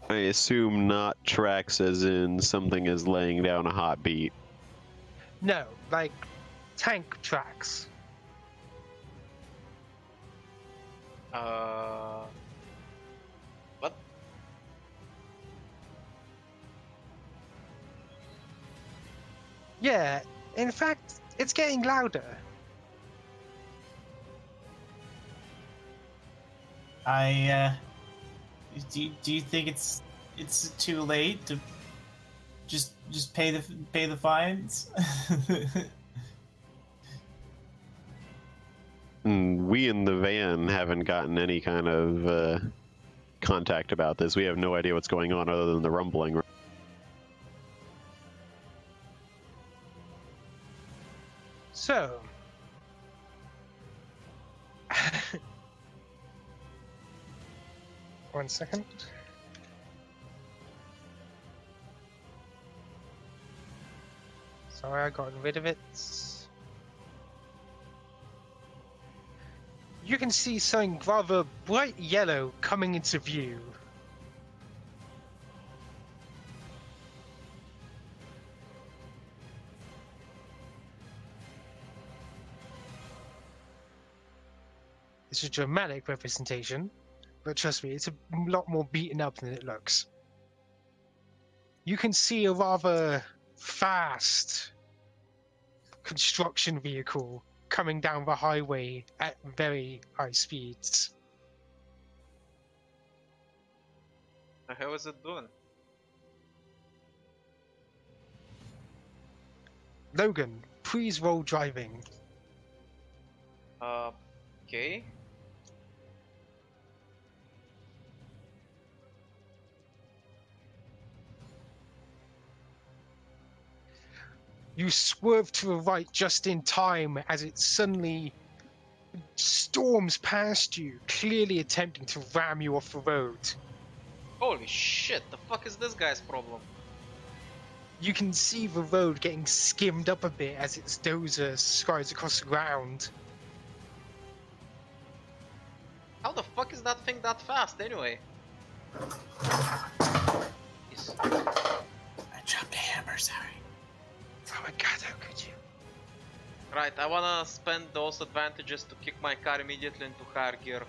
I assume not tracks as in something is laying down a hot beat. No, like tank tracks. What? Yeah, in fact, it's getting louder. Do you think it's too late to just pay the fines? We in the van haven't gotten any kind of contact about this. We have no idea what's going on other than the rumbling. So, one second. Sorry, I got rid of it. You can see something rather bright yellow coming into view. It's a dramatic representation, but trust me, it's a lot more beaten up than it looks. You can see a rather fast construction vehicle coming down the highway at very high speeds. The hell is it doing? Logan, please roll driving. Okay. You swerve to the right just in time as it suddenly storms past you, clearly attempting to ram you off the road. Holy shit, the fuck is this guy's problem? You can see the road getting skimmed up a bit as its dozer skies across the ground. How the fuck is that thing that fast anyway? Jeez. I dropped a hammer, sorry. Oh my god, how could you? Right, I wanna spend those advantages to kick my car immediately into higher gear.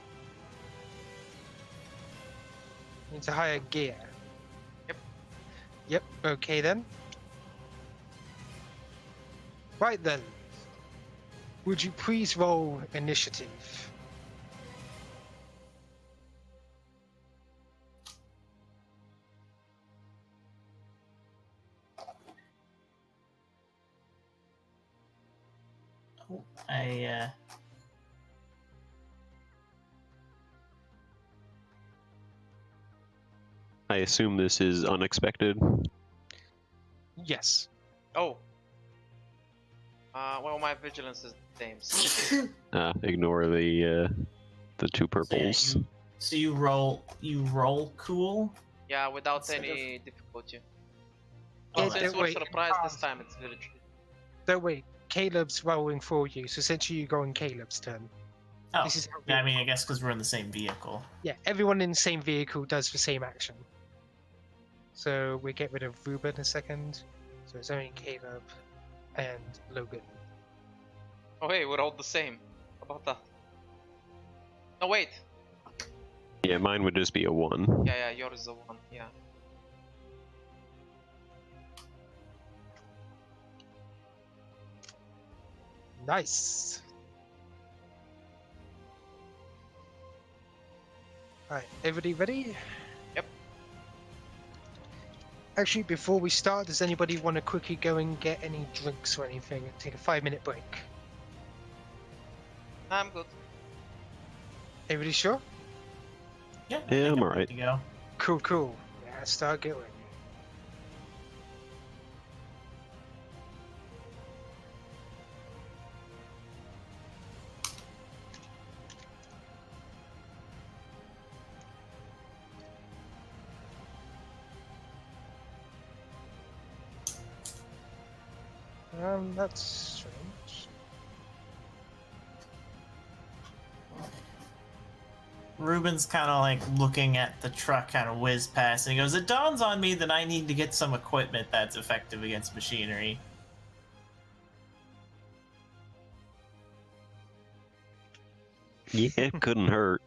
Into higher gear. Yep. Yep, okay then. Right then. Would you please roll initiative? Oh, I assume this is unexpected. Yes. Oh. Well, my vigilance is the same. Ignore the two purples. So you roll cool. Yeah, without Instead any difficulty. Yeah, But since don't we're wait. surprised this time, it's very tricky. Don't wait, Caleb's rolling for you, so essentially you go on Caleb's turn. Oh, This is how yeah, I mean, I guess because we're in the same vehicle. Yeah, everyone in the same vehicle does the same action. So we get rid of Ruben in a second. So it's only Caleb and Logan. Oh hey, we're all the same. How about that? No wait. Yeah, mine would just be a 1. Yeah, yours is a 1. Yeah. Nice. Alright, everybody ready? Yep. Actually, before we start, does anybody want to quickly go and get any drinks or anything? Take a 5-minute break. I'm good. Everybody sure? Yeah, Yeah, I'm ready alright. to go. Cool. Yeah, start going. That's strange. Ruben's kind of like looking at the truck kind of whiz past, and he goes, "It dawns on me that I need to get some equipment that's effective against machinery." Yeah, it couldn't hurt.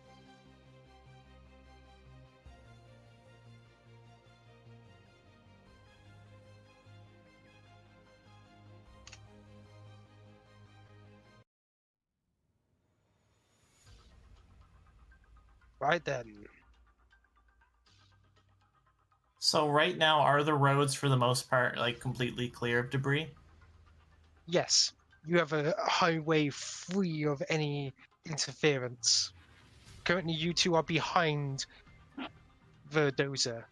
Right then. So right now, are the roads for the most part like completely clear of debris? Yes, you have a highway free of any interference. Currently, you two are behind the dozer,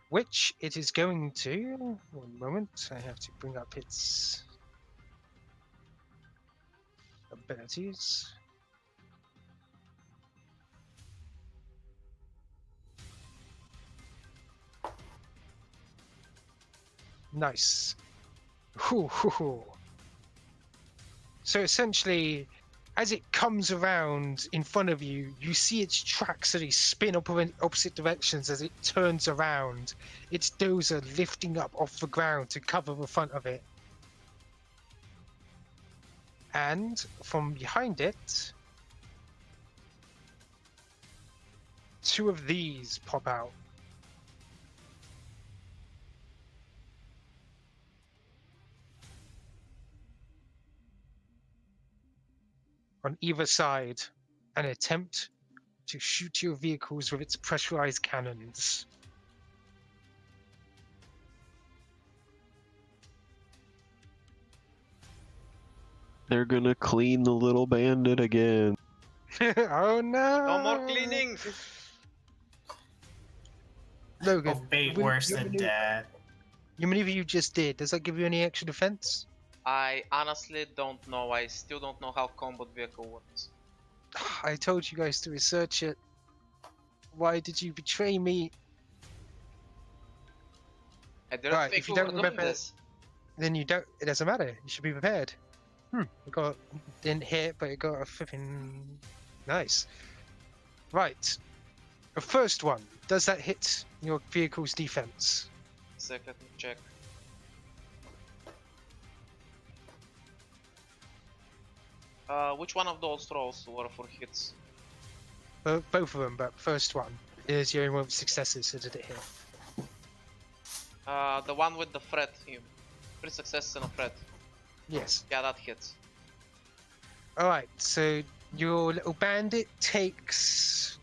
which it is going to. One moment, I have to bring up its abilities. Nice. Hoo, hoo, hoo. So essentially, as it comes around in front of you, you see its tracks that spin up in opposite directions as it turns around. Its dozer lifting up off the ground to cover the front of it. And from behind it, two of these pop out. On either side, an attempt to shoot your vehicles with its pressurized cannons. They're gonna clean the little bandit again. Oh no! No more cleaning! Logan, Oh, bait worse than Dad. your maneuver you just did, does that give you any extra defense? I honestly don't know. I still don't know how combat vehicle works. I told you guys to research it. Why did you betray me? I didn't Right, think if you we don't were doing remember- this. Then you don't. It doesn't matter. You should be prepared. It didn't hit, but it got a flipping nice. Right. The first one. Does that hit your vehicle's defense? Second, check. Which one of those rolls were for hits? Both of them, but first one is your only one with successes, so did it hit? The one with the threat. 3 successes and a threat. Yes. Yeah, that hits. Alright, so your little bandit takes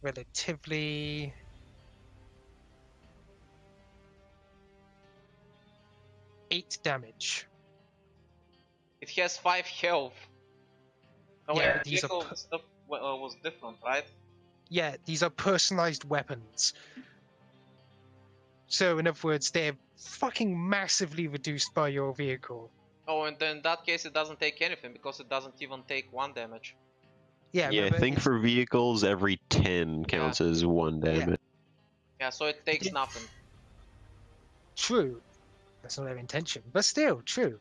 relatively 8 damage. It has 5 health. Oh, Yeah, wait, but these are vehicle stuff was different, right? Yeah, these are personalized weapons. So, in other words, they're fucking massively reduced by your vehicle. Oh, and then in that case it doesn't take anything because it doesn't even take 1 damage. Yeah, Yeah, I remember, think it's- for vehicles, every 10 counts as 1 damage. Yeah, so it takes Yeah. nothing. True. That's not their intention, but still, true.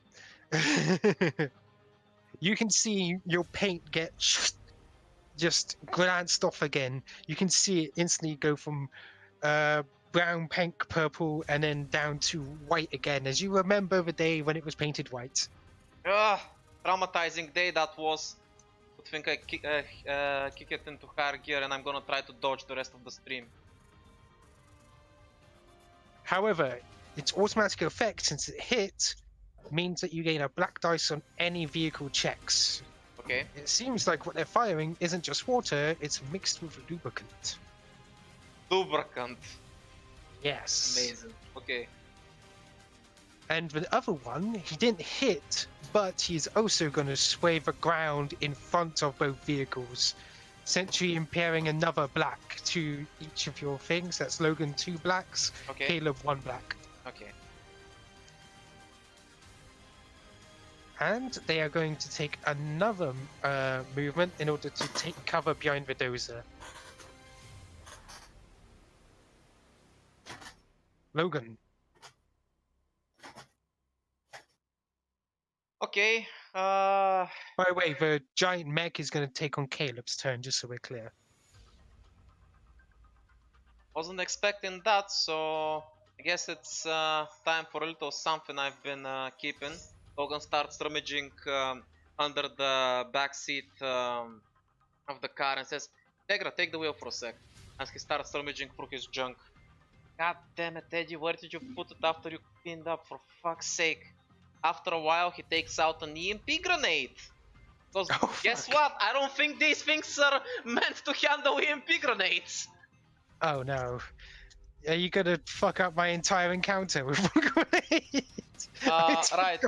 You can see your paint get just glanced off again. You can see it instantly go from brown, pink, purple, and then down to white again, as you remember the day when it was painted white. Ah, traumatizing day that was. I think I kick it into higher gear and I'm gonna try to dodge the rest of the stream. However, its automatic effect, since it hit, means that you gain a black dice on any vehicle checks. Okay. It seems like what they're firing isn't just water, it's mixed with lubricant. Lubricant. Yes. Amazing. Okay. And the other one, he didn't hit, but he's also going to sway the ground in front of both vehicles, essentially impairing another black to each of your things. That's Logan 2 blacks, Okay. Caleb 1 black. Okay. And they are going to take another movement in order to take cover behind the dozer. Logan. Okay. Uh, By the way, the giant mech is going to take on Caleb's turn, just so we're clear. wasn't expecting that, so I guess it's time for a little something I've been keeping. Logan starts rummaging under the back seat of the car and says, Tegra, take the wheel for a sec. As he starts rummaging through his junk. God damn it, Eddie, where did you put it after you cleaned up, for fuck's sake? After a while, he takes out an EMP grenade. Because guess what? I don't think these things are meant to handle EMP grenades. Oh no. Are you going to fuck up my entire encounter with one grenade? Right.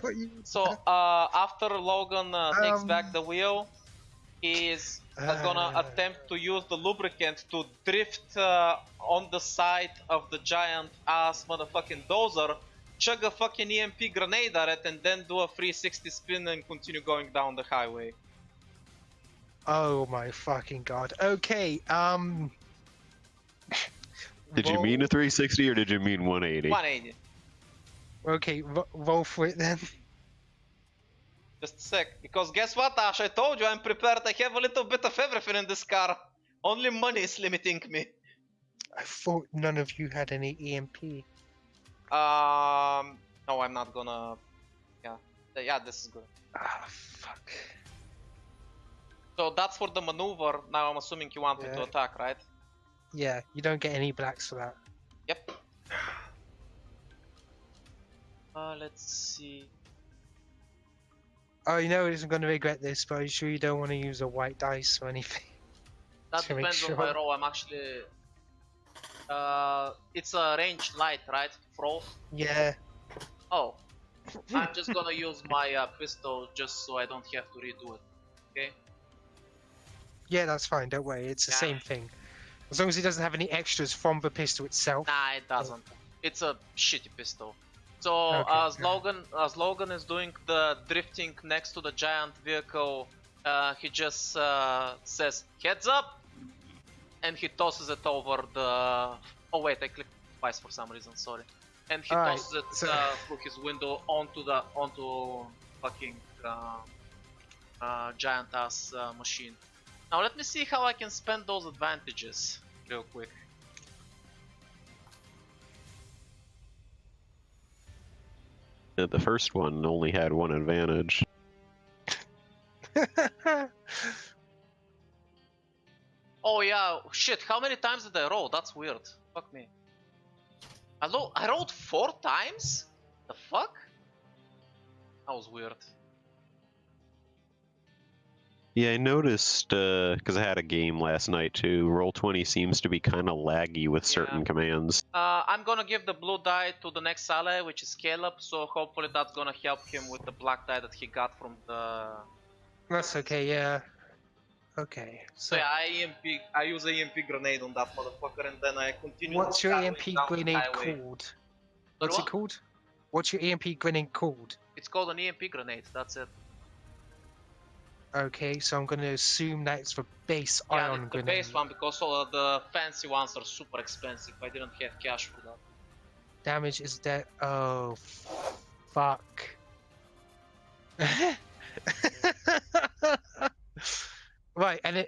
So after Logan takes back the wheel, he is gonna attempt to use the lubricant to drift on the side of the giant ass motherfucking dozer, chug a fucking EMP grenade at it, and then do a 360 spin and continue going down the highway. Oh my fucking god. Okay, Did you mean a 360 or did you mean 180? 180. Okay, roll for it then. Just a sec, because guess what, Ash? I told you I'm prepared. I have a little bit of everything in this car. Only money is limiting me. I thought none of you had any EMP. No, I'm not gonna. Yeah, this is good. Ah, fuck. So that's for the maneuver. Now I'm assuming you want me to attack, right? Yeah, you don't get any blacks for that. Yep. Let's see. Oh, you know isn't going to regret this, but are you sure you don't want to use a white dice or anything? That to make depends sure. on my roll. I'm actually. It's a range light, right? Frost. Yeah. Oh. I'm just gonna use my pistol just so I don't have to redo it. Okay? Yeah, that's fine. Don't worry. It's the same thing. As long as it doesn't have any extras from the pistol itself. Nah, it doesn't. It's a shitty pistol. So Okay, as Logan is doing the drifting next to the giant vehicle, he just says heads up, and he tosses it over the. Oh wait, I clicked twice for some reason. Sorry. And he tosses it through his window onto fucking giant ass machine. Now let me see how I can spend those advantages real quick. The first one only had one advantage. Oh yeah, shit, how many times did I roll? That's weird. Fuck me. I rolled 4 times? The fuck? That was weird. Yeah, I noticed, because I had a game last night too, Roll20 seems to be kind of laggy with certain commands. I'm gonna give the blue die to the next ally, which is Caleb, so hopefully that's gonna help him with the black die that he got from the... That's okay, yeah. Okay, so yeah, I use a EMP grenade on that motherfucker, and then I continue... What's your EMP grenade called? What's it called? What's your EMP grenade called? It's called an EMP grenade, that's it. Okay, so I'm gonna assume that it's the base ion the grenade. base one, because all the fancy ones are super expensive. I didn't have cash for that. Damage is dead. Oh, fuck. Right, and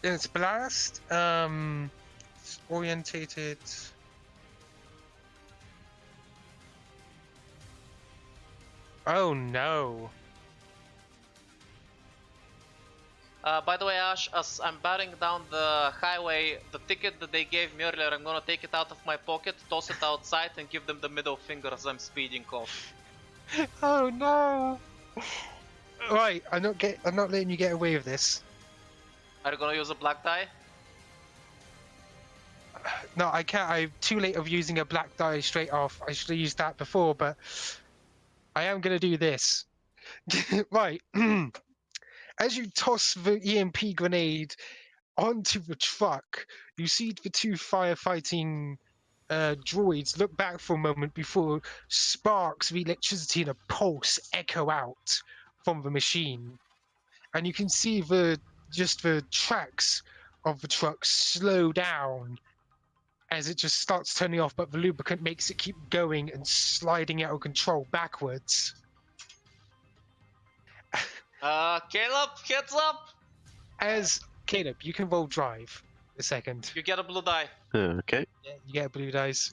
it's blast. It's orientated. Oh no. By the way, Ash, as I'm batting down the highway, the ticket that they gave me earlier, I'm gonna take it out of my pocket, toss it outside, and give them the middle finger as I'm speeding off. Oh no! Right, I'm not letting you get away with this. Are you gonna use a black die? No, I can't. I'm too late of using a black die straight off. I should have used that before, but I am gonna do this. Right. As you toss the EMP grenade onto the truck, you see the 2 firefighting droids look back for a moment before sparks of electricity and a pulse echo out from the machine. And you can see the tracks of the truck slow down as it just starts turning off, but the lubricant makes it keep going and sliding out of control backwards. Caleb, heads up! As Caleb, you can roll drive a second. You get a blue die. Okay. Yeah, you get blue dice.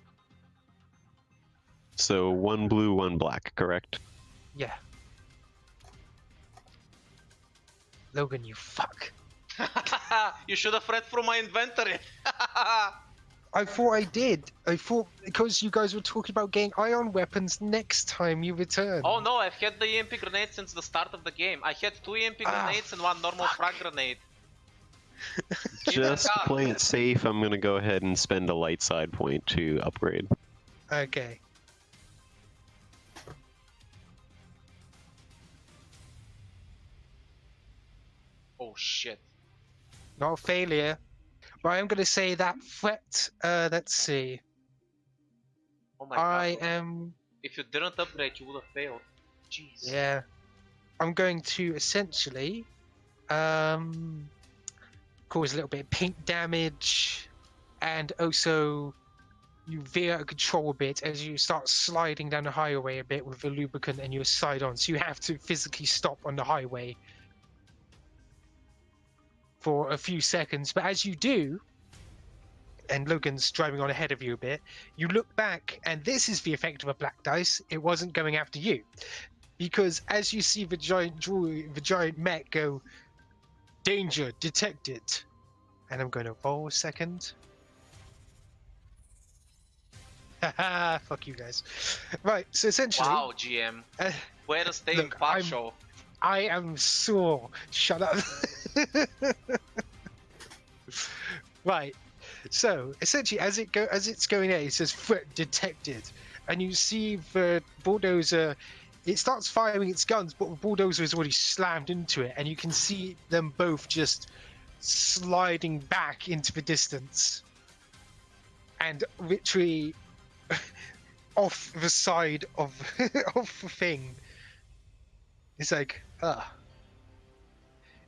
So 1 blue, 1 black, correct? Yeah. Logan, you fuck. You should have read through my inventory. I thought I did. I thought because you guys were talking about getting ion weapons next time you return. Oh no, I've had the EMP grenade since the start of the game. I had 2 EMP grenades and 1 normal frag grenade. Just to play it safe, I'm gonna go ahead and spend a light side point to upgrade. Okay. Oh shit. Not a failure. But I'm gonna say that threat. Let's see. Oh my god. I am. If you didn't upgrade, you would have failed. Jeez. Yeah. I'm going to essentially cause a little bit of paint damage, and also you veer out of control a bit as you start sliding down the highway a bit with the lubricant and your side on. So you have to physically stop on the highway for a few seconds. But as you do, and Logan's driving on ahead of you a bit, you look back, and this is the effect of a black dice. It wasn't going after you. Because as you see the giant mech go, danger detected. And I'm going to roll a second. Haha, fuck you guys. Right, so essentially... Wow, GM. Way to stay in look, Quack Show. I am sore. Shut up. Right. So essentially, as it's going out, it says threat detected, and you see the bulldozer. It starts firing its guns, but the bulldozer is already slammed into it, and you can see them both just sliding back into the distance, and literally off the side of of the thing. It's like,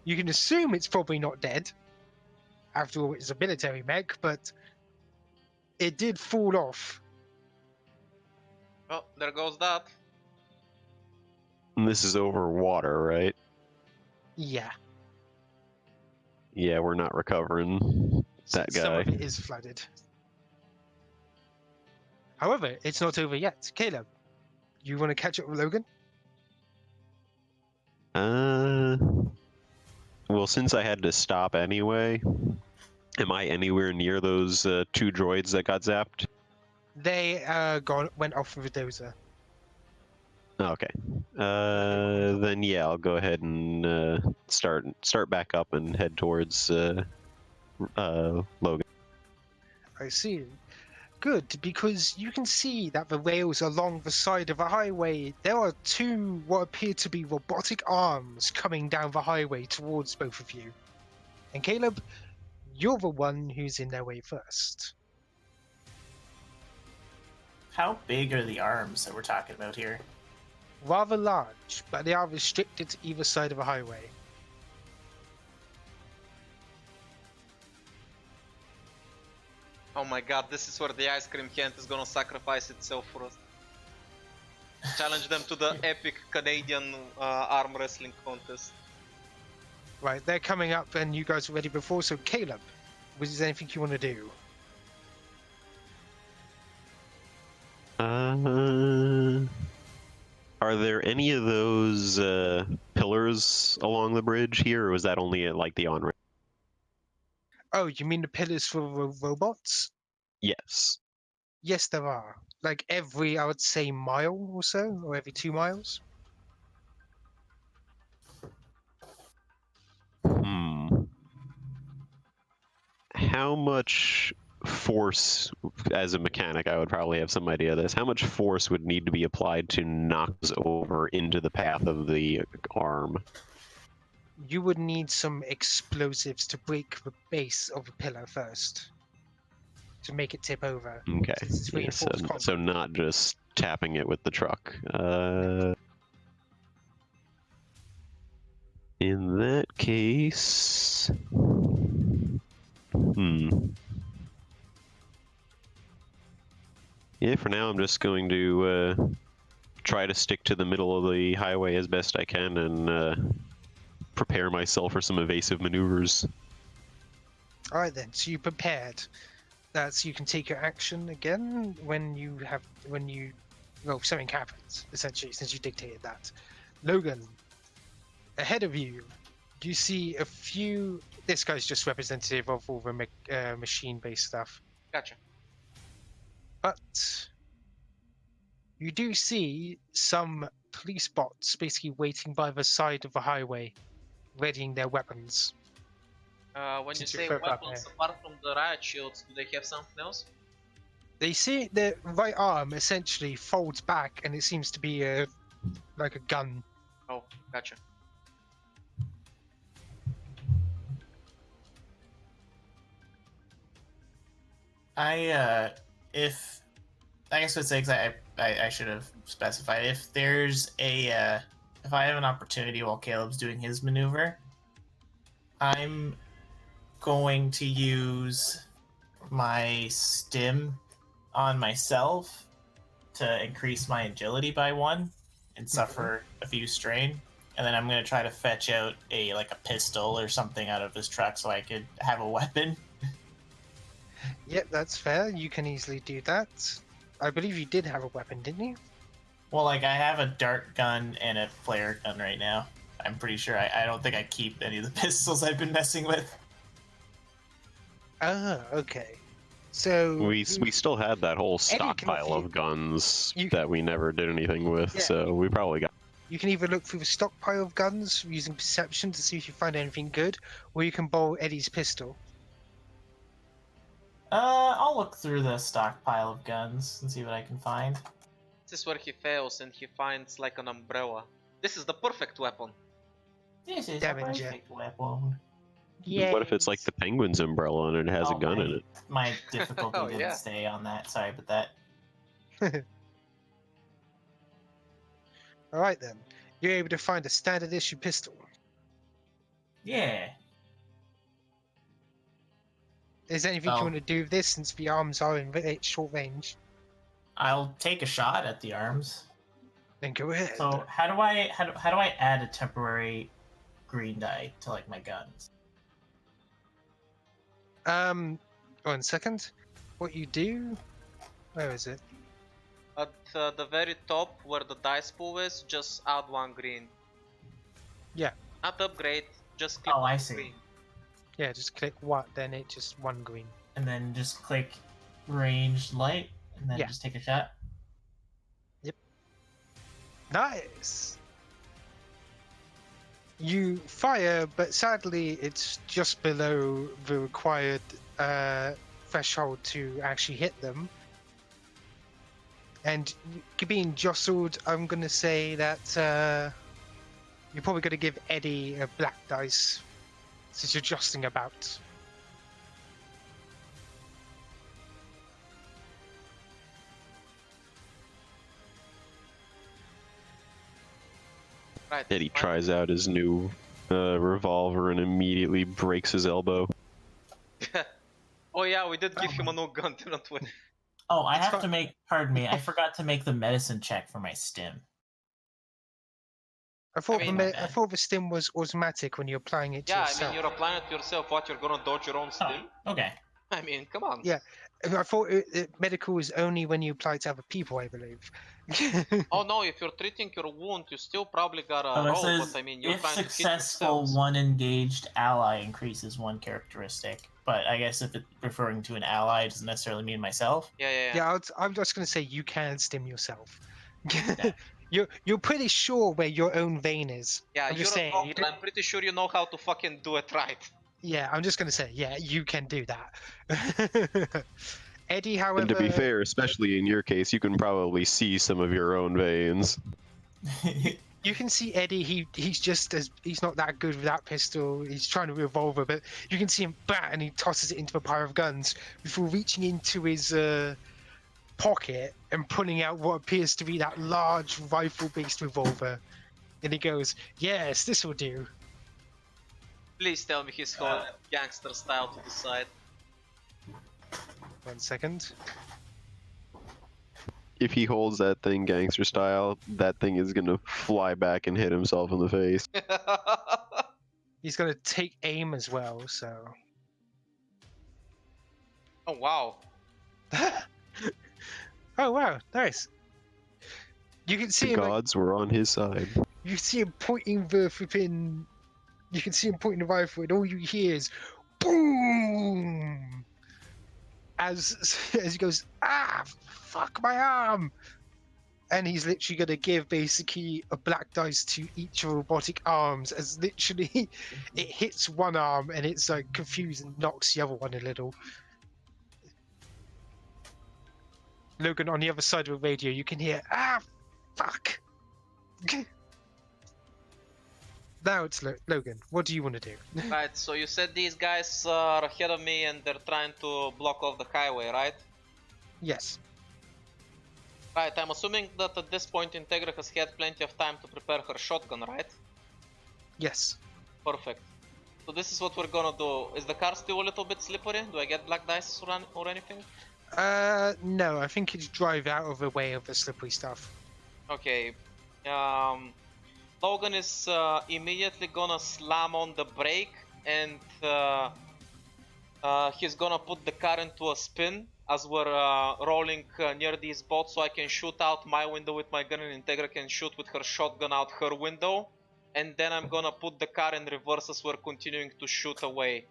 you can assume it's probably not dead. After all, it's a military mech, but it did fall off. Well, there goes that. And this is over water, right? Yeah. Yeah, we're not recovering that Some guy. of it is flooded. However, it's not over yet. Caleb, you want to catch up with Logan? Well, since I had to stop anyway, am I anywhere near those 2 droids that got zapped? They went off with a dozer. Okay. Then yeah, I'll go ahead and start back up and head towards Logan. I see. Good, because you can see that the rails along the side of the highway, there are 2 what appear to be robotic arms coming down the highway towards both of you. And Caleb, you're the one who's in their way first. How big are the arms that we're talking about here? Rather large, but they are restricted to either side of a highway. Oh my god, this is where the ice cream can is gonna sacrifice itself for us. Challenge them to the epic Canadian arm wrestling contest. Right, they're coming up and you guys are ready before, so Caleb, was there anything you want to do? Are there any of those pillars along the bridge here, or was that only at like the on-ramp? Oh, you mean the pillars for robots? Yes. Yes, there are. Like every, I would say, mile or so, or every 2 miles. How much force, as a mechanic, I would probably have some idea of this. How much force would need to be applied to knock us over into the path of the arm? You would need some explosives to break the base of the pillar first. To make it tip over. Okay. Since it's Yeah, reinforced concrete. so not just tapping it with the truck. In that case... Yeah, for now I'm just going to try to stick to the middle of the highway as best I can and prepare myself for some evasive maneuvers. All right then. So you prepared. That's you can take your action again when you well, something happens essentially since you dictated that. Logan, ahead of you, you see a few. This guy's just representative of all the machine-based stuff, Gotcha. but you do see some police bots basically waiting by the side of the highway, readying their weapons. When you Since say you're further up weapons, here. apart from the riot shields, do they have something else? They see their right arm essentially folds back, and it seems to be like a gun. Oh, gotcha. I guess it's I should have specified if there's if I have an opportunity while Caleb's doing his maneuver, I'm going to use my stim on myself to increase my agility by 1 and suffer a few strain, and then I'm going to try to fetch out a pistol or something out of this truck so I could have a weapon. Yep, that's fair. You can easily do that. I believe you did have a weapon, didn't you? Well, I have a dart gun and a flare gun right now. I'm pretty sure I don't think I keep any of the pistols I've been messing with. Ah, okay. So We still had that whole Eddie can stockpile offer you- of guns you- that we never did anything with, Yeah. so we probably got. you can either look through the stockpile of guns using perception to see if you find anything good, or you can borrow Eddie's pistol. I'll look through the stockpile of guns and see what I can find. This is where he fails and he finds like an umbrella. This is the perfect weapon. This is Damn a it, Jeff. perfect weapon. Yeah. What if it's like the Penguin's umbrella and it has a gun in it? My difficulty Oh, didn't yeah. stay on that. Sorry about that. All right then. You're able to find a standard issue pistol. Yeah. Is there anything Oh. you want to do with this since the arms are in short range? I'll take a shot at the arms. Then go ahead. So how do I add a temporary green die to my guns? 1 second. What you do? Where is it? At the very top where the dice pool is, just add 1 green. Yeah. Not upgrade, just click Oh, I on see. green. Yeah, just click what, then it just 1 green. And then just click ranged light, and then Yeah. just take a shot. Nice! You fire, but sadly it's just below the required threshold to actually hit them. And being jostled, I'm going to say that you're probably going to give Eddie a black dice since you're jostling about. Right. Eddie fine. tries out his new revolver and immediately breaks his elbow. Oh yeah, we did give him a new gun, didn't we? Oh, I It's have fine. to make. Pardon me. I forgot to make the medicine check for my stim. I thought, mean, I thought the stim was automatic when you're applying it to Yeah, I yourself. mean, you're applying it to yourself. What, you're gonna dodge your own stim? Oh, okay. I mean, come on. Yeah. I thought medical is only when you apply it to other people, I believe. Oh no, if you're treating your wound, you still probably gotta Oh, it roll, says but I mean, you're if trying to hit successful, yourselves. one engaged ally increases 1 characteristic. But I guess if it's referring to an ally, it doesn't necessarily mean myself. Yeah. Yeah, I'm just gonna say you can stim yourself. Yeah. You're pretty sure where your own vein is. Yeah, I'm you're just a saying. doctor. I'm pretty sure you know how to fucking do it right. Yeah, I'm just gonna say, yeah, you can do that. Eddie, however, And to be fair, especially in your case, you can probably see some of your own veins. you can see Eddie. He's not that good with that pistol. He's trying to revolver, but you can see him bat and he tosses it into a pile of guns before reaching into his pocket and pulling out what appears to be that large rifle-based revolver. And he goes, "Yes, this will do." Please tell me he's going gangster style to the side. 1 second. If he holds that thing gangster style, that thing is gonna fly back and hit himself in the face. He's gonna take aim as well. So. Oh wow. Oh wow, nice. You can see The him. Like, gods were on his side. you see him pointing the flipping. You can see him pointing the rifle, and all you hear is boom. As he goes, ah, fuck my arm. And he's literally going to give basically a black dice to each robotic arms, as literally it hits one arm and it's like confused and knocks the other one a little. Logan, on the other side of the radio, you can hear, ah, fuck. Now it's Logan. What do you want to do? Right, so you said these guys are ahead of me and they're trying to block off the highway, right? Yes. Right, I'm assuming that at this point Integra has had plenty of time to prepare her shotgun, right? Yes. Perfect. So this is what we're gonna do. Is the car still a little bit slippery? Do I get black dice or anything? No, I think it's drive out of the way of the slippery stuff. Okay. Logan is immediately gonna slam on the brake and he's gonna put the car into a spin as we're rolling near these boats, so I can shoot out my window with my gun and Integra can shoot with her shotgun out her window. And then I'm gonna put the car in reverse as we're continuing to shoot away.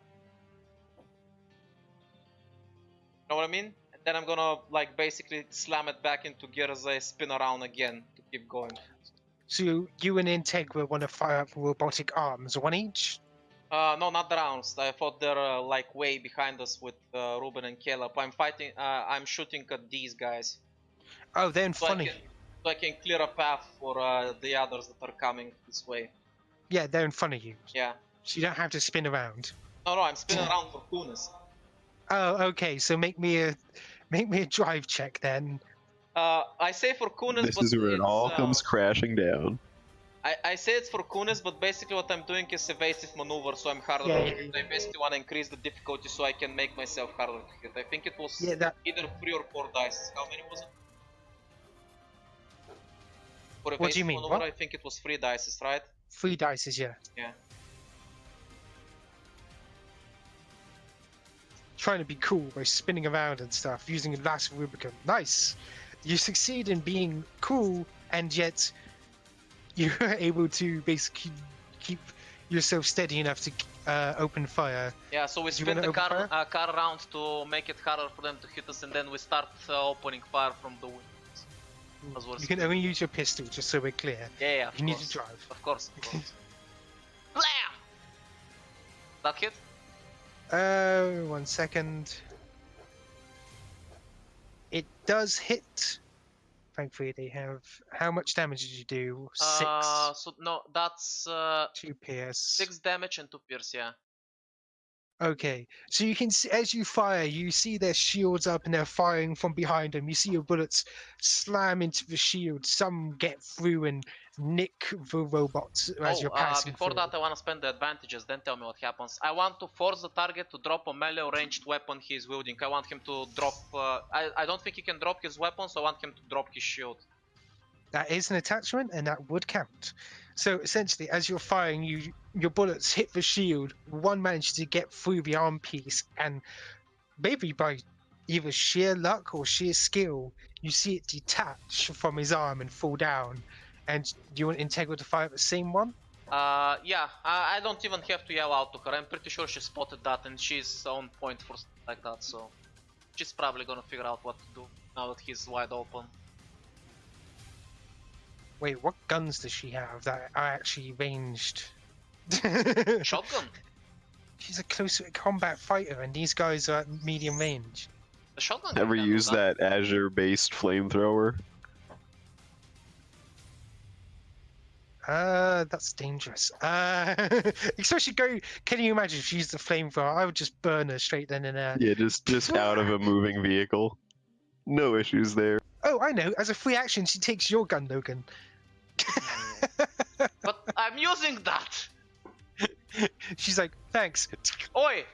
Know what I mean? And then I'm gonna like basically slam it back into gear as I spin around again to keep going. So you and Integra want to fire up robotic arms, one each? No, not the rounds. I thought they're like way behind us with Ruben and Caleb. I'm shooting at these guys. Oh, then funny. So I can clear a path for the others that are coming this way. Yeah, they're in front of you. Yeah. So you don't have to spin around. No, I'm spinning around for coolness. Oh, okay. So make me a drive check then. I say for coolness, This but is where it all comes crashing down. I say it's for coolness, but basically what I'm doing is evasive maneuver, so I'm harder to hit. I basically want to increase the difficulty so I can make myself harder to hit. I think it was either 3 or 4 dice. How many was it? For What do you mean? maneuver, What? I think it was 3 dice, right? 3 dice, yeah. Yeah. Trying to be cool by spinning around and stuff, using a last Rubicon. Nice! You succeed in being cool, and yet you're able to basically keep yourself steady enough to open fire. Yeah, so we spin the car around to make it harder for them to hit us, and then we start opening fire from the windows. You can only use your pistol, just so we're clear. Yeah, you need to drive. Of course. Blam! That hit? 1 second. It does hit. Thankfully, they have. How much damage did you do? 6. So no, that's 2 pierce. 6 damage and 2 pierce. Yeah. Okay, so you can see as you fire, you see their shields up and they're firing from behind them. You see your bullets slam into the shield. Some get through and nick the robots as you're passing before through. that, I want to spend the advantages. Then tell me what happens. I want to force the target to drop a melee or ranged weapon he's wielding. I want him to drop. I don't think he can drop his weapon, so I want him to drop his shield. That is an attachment, and that would count. So essentially, as you're firing, your bullets hit the shield. One manages to get through the arm piece, and maybe by either sheer luck or sheer skill, you see it detach from his arm and fall down. And do you want Integra to fire at the same one? Yeah. I don't even have to yell out to her. I'm pretty sure she spotted that, and she's on point for stuff like that. So she's probably gonna figure out what to do now that he's wide open. Wait, what guns does she have that are actually ranged? Shotgun. She's a close combat fighter, and these guys are at medium range. The shotgun. Ever use that Azure-based flamethrower? That's dangerous. Especially can you imagine if she used the flamethrower? I would just burn her straight then and there. Yeah, just out of a moving vehicle. No issues there. Oh, I know. As a free action, she takes your gun, Logan. But I'm using that! She's like, thanks. Oi!